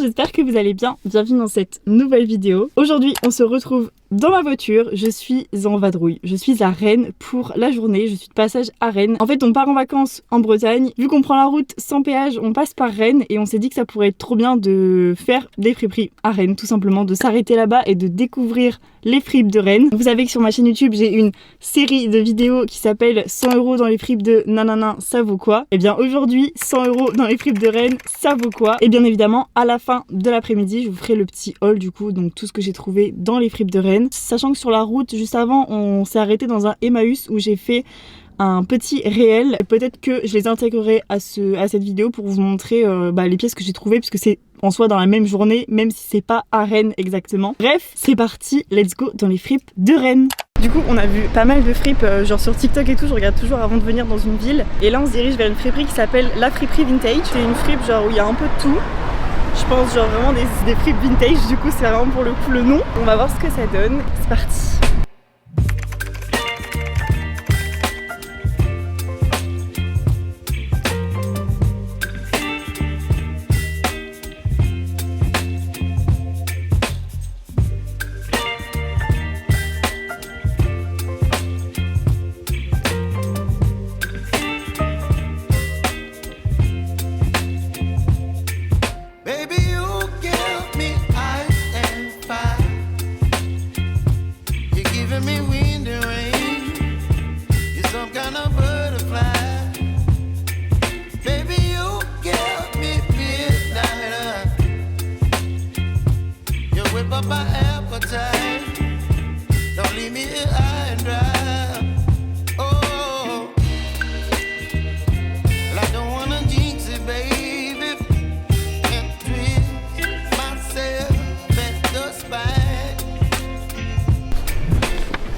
j'espère que vous allez bien. Bienvenue dans cette nouvelle vidéo. Aujourd'hui, on se retrouve dans ma voiture. Je suis en vadrouille. Je suis à Rennes pour la journée. Je suis de passage à Rennes. En fait, on part en vacances en Bretagne. Vu qu'on prend la route sans péage, on passe par Rennes et on s'est dit que ça pourrait être trop bien de faire des friperies à Rennes, tout simplement, de s'arrêter là-bas et de découvrir les fripes de Rennes. Vous savez que sur ma chaîne YouTube, j'ai une série de vidéos qui s'appelle 100 € dans les fripes de nanana, ça vaut quoi? Et bien aujourd'hui, 100 € dans les fripes de Rennes, ça vaut quoi? Et bien évidemment, à la fin de l'après-midi, je vous ferai le petit haul du coup, donc tout ce que j'ai trouvé dans les fripes de Rennes. Sachant que sur la route, juste avant, on s'est arrêté dans un Emmaüs où j'ai fait un petit réel. Peut-être que je les intégrerai à cette vidéo pour vous montrer les pièces que j'ai trouvées, puisque c'est en soi dans la même journée, même si c'est pas à Rennes exactement. Bref, c'est parti, let's go dans les fripes de Rennes. Du coup, on a vu pas mal de fripes, genre sur TikTok et tout, je regarde toujours avant de venir dans une ville. Et là, on se dirige vers une friperie qui s'appelle La Friperie Vintage. C'est une fripe genre où il y a un peu de tout. Je pense genre vraiment des fripes vintage, du coup c'est vraiment pour le coup le nom. On va voir ce que ça donne, c'est parti.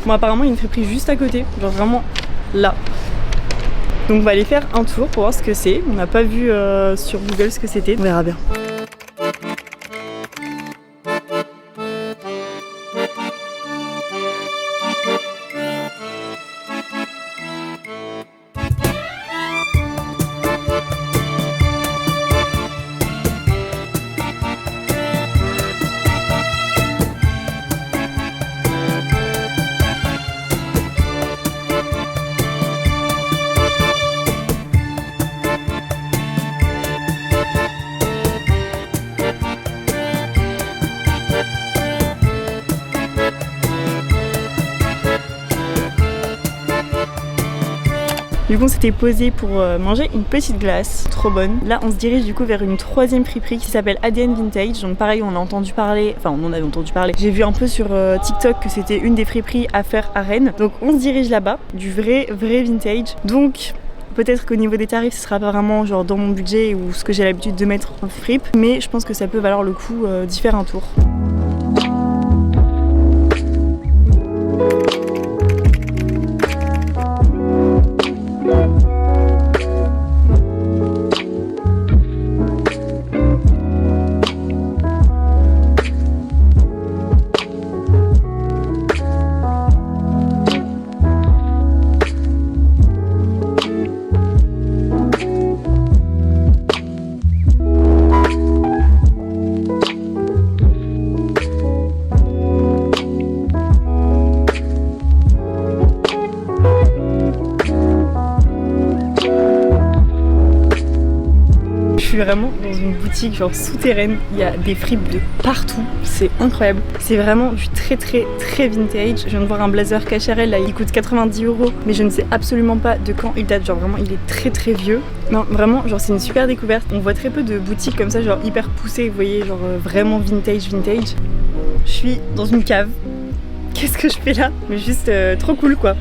Bon, apparemment il y a une friperie juste à côté, genre vraiment là. Donc on va aller faire un tour pour voir ce que c'est. On n'a pas vu sur Google ce que c'était, on verra bien. Du coup on s'était posé pour manger une petite glace, trop bonne. Là on se dirige du coup vers une troisième friperie qui s'appelle ADN Vintage. Donc pareil on a entendu parler, enfin on en avait entendu parler. J'ai vu un peu sur TikTok que c'était une des friperies à faire à Rennes. Donc on se dirige là-bas, du vrai vintage. Donc peut-être qu'au niveau des tarifs ce sera pas vraiment genre dans mon budget ou ce que j'ai l'habitude de mettre en fripe. Mais je pense que ça peut valoir le coup d'y faire un tour. Je suis vraiment dans une boutique genre souterraine, il y a des fripes de partout, c'est incroyable. C'est vraiment du très vintage. Je viens de voir un blazer Cacharel, là il coûte 90 €, mais je ne sais absolument pas de quand il date, genre vraiment il est très vieux. Non vraiment, genre c'est une super découverte. On voit très peu de boutiques comme ça, genre hyper poussées, vous voyez, genre vraiment vintage. Je suis dans une cave. Qu'est-ce que je fais là? Mais juste trop cool quoi.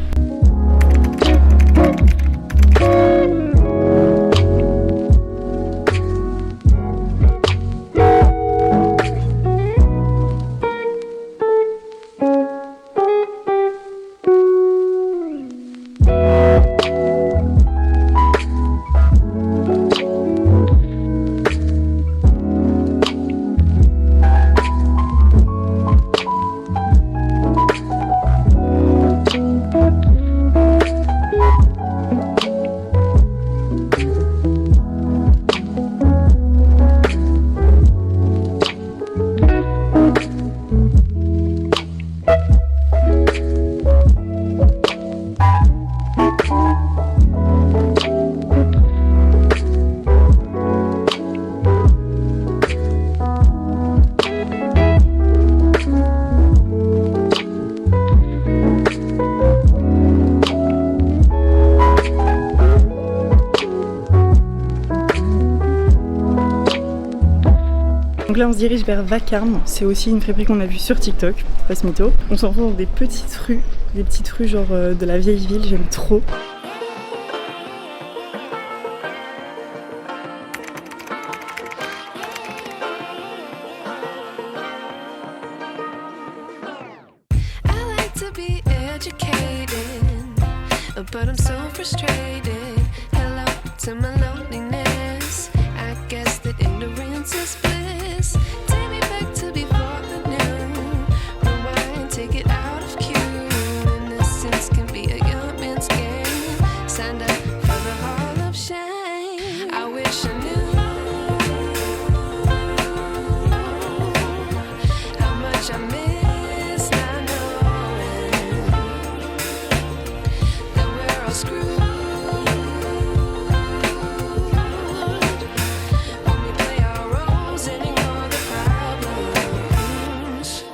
Donc là on se dirige vers Vacarme, c'est aussi une friperie qu'on a vue sur TikTok, pas ce mytho. On s'en fout dans des petites rues genre de la vieille ville, j'aime trop. But I'm so frustrated. Hello to my loneliness. I guess that ignorance is bliss. Take me back to before I knew. Rewind, take it out of cue. Innocence can be a young man's game. Signed up for the hall of shame. I wish I knew how much I miss not knowing that we're all screwed. When we play our roles and ignore the problems.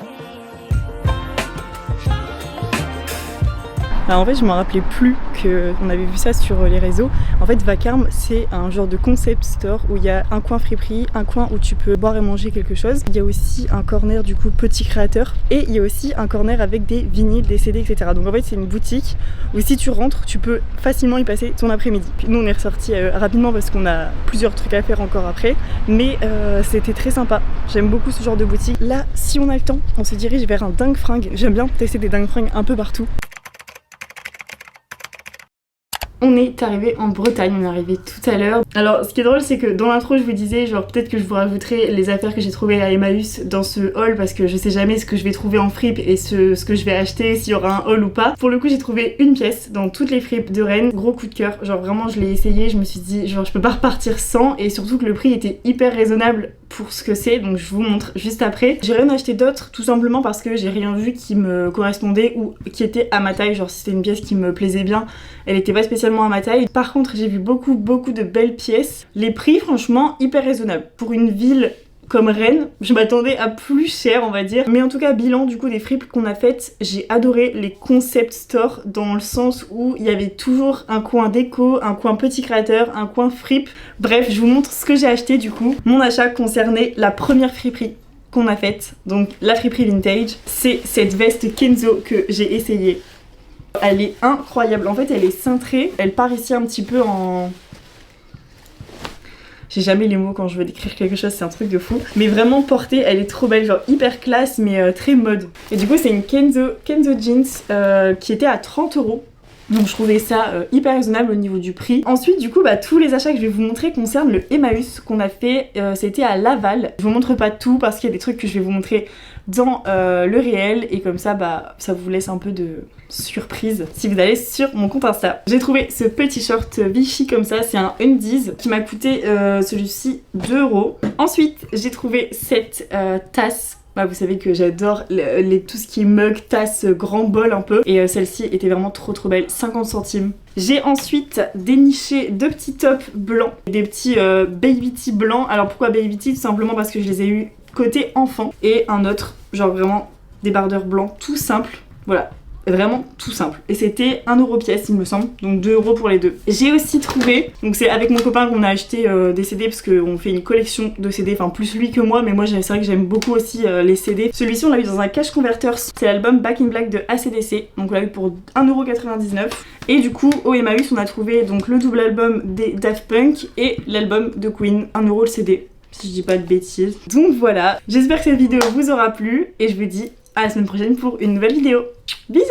Alors en fait je me rappelais plus qu'on avait vu ça sur les réseaux. En fait Vacarme c'est un genre de concept store où il y a un coin friperie, un coin où tu peux boire et manger quelque chose. Il y a aussi un corner du coup petit créateur et il y a aussi un corner avec des vinyles, des CD etc. Donc en fait c'est une boutique où si tu rentres tu peux facilement y passer ton après-midi. Puis nous on est ressortis rapidement parce qu'on a plusieurs trucs à faire encore après. Mais c'était très sympa. J'aime beaucoup ce genre de boutique. Là si on a le temps on se dirige vers un dingue fringue. J'aime bien tester des dingue fringues un peu partout. On est arrivé en Bretagne, on est arrivé tout à l'heure. Alors ce qui est drôle c'est que dans l'intro je vous disais genre peut-être que je vous rajouterai les affaires que j'ai trouvées à Emmaüs dans ce haul parce que je sais jamais ce que je vais trouver en fripe et ce que je vais acheter, s'il y aura un haul ou pas. Pour le coup j'ai trouvé une pièce dans toutes les fripes de Rennes, gros coup de cœur, genre vraiment je l'ai essayé, je me suis dit genre je peux pas repartir sans et surtout que le prix était hyper raisonnable pour ce que c'est, donc je vous montre juste après. J'ai rien acheté d'autre tout simplement parce que j'ai rien vu qui me correspondait ou qui était à ma taille, genre si c'était une pièce qui me plaisait bien, elle était pas spécialement à ma taille. Par contre j'ai vu beaucoup de belles pièces, les prix franchement hyper raisonnables. Pour une ville comme Rennes, je m'attendais à plus cher on va dire, mais en tout cas bilan du coup des fripes qu'on a faites, j'ai adoré les concept stores dans le sens où il y avait toujours un coin déco, un coin petit créateur, un coin fripe. Bref je vous montre ce que j'ai acheté du coup. Mon achat concernait la première friperie qu'on a faite, donc la friperie vintage. C'est cette veste Kenzo que j'ai essayée. Elle est incroyable, en fait elle est cintrée, elle part ici un petit peu en... J'ai jamais les mots quand je veux décrire quelque chose, c'est un truc de fou. Mais vraiment portée, elle est trop belle, genre hyper classe mais très mode. Et du coup c'est une Kenzo Jeans qui était à 30 €. Donc je trouvais ça hyper raisonnable au niveau du prix. Ensuite du coup tous les achats que je vais vous montrer concernent le Emmaüs qu'on a fait, c'était à Laval. Je vous montre pas tout parce qu'il y a des trucs que je vais vous montrer dans le réel et comme ça ça vous laisse un peu de surprise si vous allez sur mon compte Insta. J'ai trouvé ce petit short Vichy comme ça, c'est un Undies qui m'a coûté celui-ci 2 €. Ensuite j'ai trouvé cette tasse. Vous savez que j'adore tout ce qui est mug, tasse, grand bol un peu. Et celle-ci était vraiment trop belle, 50 centimes. J'ai ensuite déniché deux petits tops blancs, des petits baby tee blancs. Alors pourquoi baby tee? Tout simplement parce que je les ai eu côté enfant. Et un autre, genre vraiment débardeur blanc, tout simple. Voilà. Vraiment tout simple. Et c'était 1 € pièce il me semble, donc 2 € pour les deux. J'ai aussi trouvé, donc c'est avec mon copain qu'on a acheté des CD parce qu'on fait une collection de CD, enfin plus lui que moi, mais moi c'est vrai que j'aime beaucoup aussi les CD. Celui-ci on l'a eu dans un cash converter, c'est l'album Back in Black de AC/DC, donc on l'a eu pour 1,99 €. Et du coup au Emmaüs on a trouvé donc le double album des Daft Punk et l'album de Queen, 1 € le CD, si je dis pas de bêtises. Donc voilà, j'espère que cette vidéo vous aura plu et je vous dis à la semaine prochaine pour une nouvelle vidéo. Bisous!